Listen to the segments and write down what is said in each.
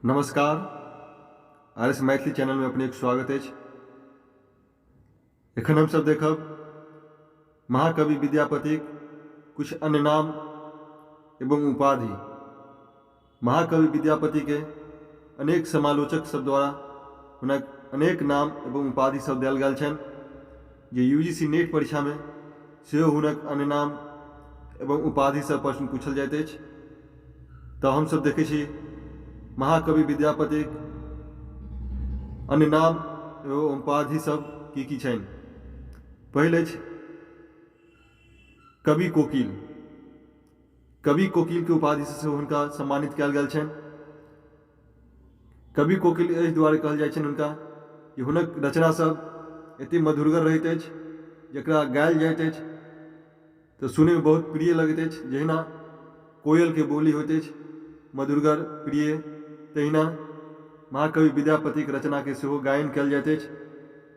नमस्कार। RS. Maithili channel में अपने स्वागत है। एखन हम सब देखब महाकवि विद्यापतिक कुछ अन्य नाम एवं उपाधि। महाकवि विद्यापति के अनेक समालोचक सब द्वारा हुनक अनेक नाम एवं उपाधि सब देल गेल छनि जे यूजीसी नेट परीक्षा में सेहो हुनक अन्य नाम एवं उपाधि सब प्रश्न पूछल जाइत अछि। तऽ हम सब देखै छी महाकवि विद्यापति अन्य नाम एवं उपाधि सब की छनि। पहिल अछि कवि कोकिल। कवि कोकिल के उपाधि से हुनका सम्मानित कयल गेल छनि। कवि कोकिल एहि दुआरे कहल जाइ छनि हुनका कि हुनक रचना सब एते मधुरगर रहैत अछि, जकरा गायल जाइत अछि तऽ सुनैमे बहुत प्रिय लगैत अछि। जहिना कोयल के बोली होइत अछि मधुरगर प्रिय, तहिना महाकवि विद्यापतिक रचना के सेहो गायन कयल जाइत अछि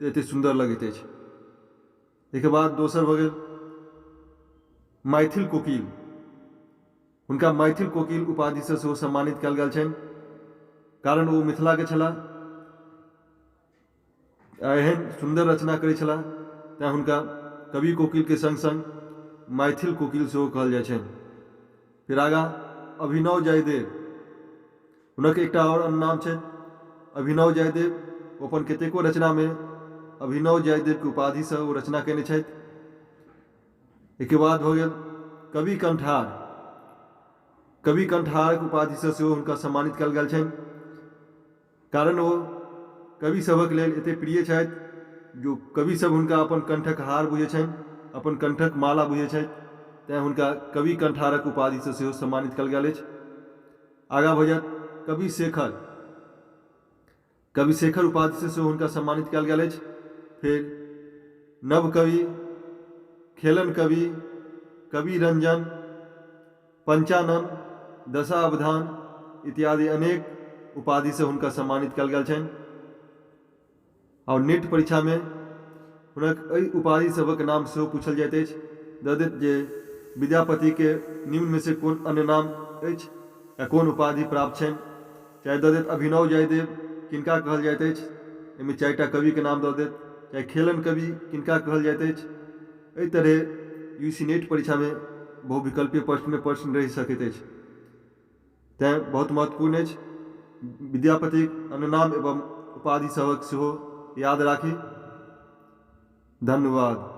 तऽ एते सुंदर लगैत अछि। एहिके बाद दोसर भऽ गेल मैथिल कोकिल। हुनका मैथिल कोकिल उपाधि से सेहो सम्मानित कयल गेल छनि, कारण ओ मिथिला के छलाह आ एहन सुंदर रचना करै छलाह तेँ हुनका कवि कोकिल के संग संग मैथिल कोकिल सेहो कहल जाइ छनि। फिर आगाँ अभिनव जयदेव। हुनक एकटा और नाम छनि अभिनव जयदेव। ओ अपन कतेको रचना में अभिनव जयदेव के उपाधि से ओ रचना कयने छथि। एहिके बाद भऽ गेल कवि कंठार। कवि कंठारक उपाधि से सेहो हुनका सम्मानित कयल गेल छनि, कारण ओ कवि सभक लेल एते प्रिय छथि जो कवि सब हुनका अपन कंठक हार बुझै छनि, अपन कंठक माला बुझै छथि, तेँ हुनका कवि कंठारक उपाधि से सेहो सम्मानित कयल गेल अछि। आगाँ भऽ जायत कवि शेखर। कवि शेखर उपाधि से सेहो हुनका सम्मानित कयल गेल अछि। फिर नव कवि, खेलन कवि, कवि रंजन, पंचानन, दशावधान इत्यादि अनेक उपाधि से हुनका सम्मानित कयल गेल छनि। और नेट परीक्षा में हुनक एहि उपाधि सभक नाम सेहो पूछल जाइत अछि। दऽ जे विद्यापति के निम्न में से कोन अन्य नाम अछि या कोन उपाधि प्राप्त छनि, चाहे दऽ देत अभिनव जयदेव किनका कहल जाइत अछि, एहिमे 4टा कवि के नाम दऽ देत, चाहे खेलन कवि किनका कहल जाइत अछि। एहि तरह यूजीसी नेट परीक्षा में बहुविकल्पीय प्रश्न में प्रश्न रहि सकैत अछि, तेँ बहुत महत्वपूर्ण अछि विद्यापतिक अन्य नाम एवं उपाधि सभक सेहो याद राखी। धन्यवाद।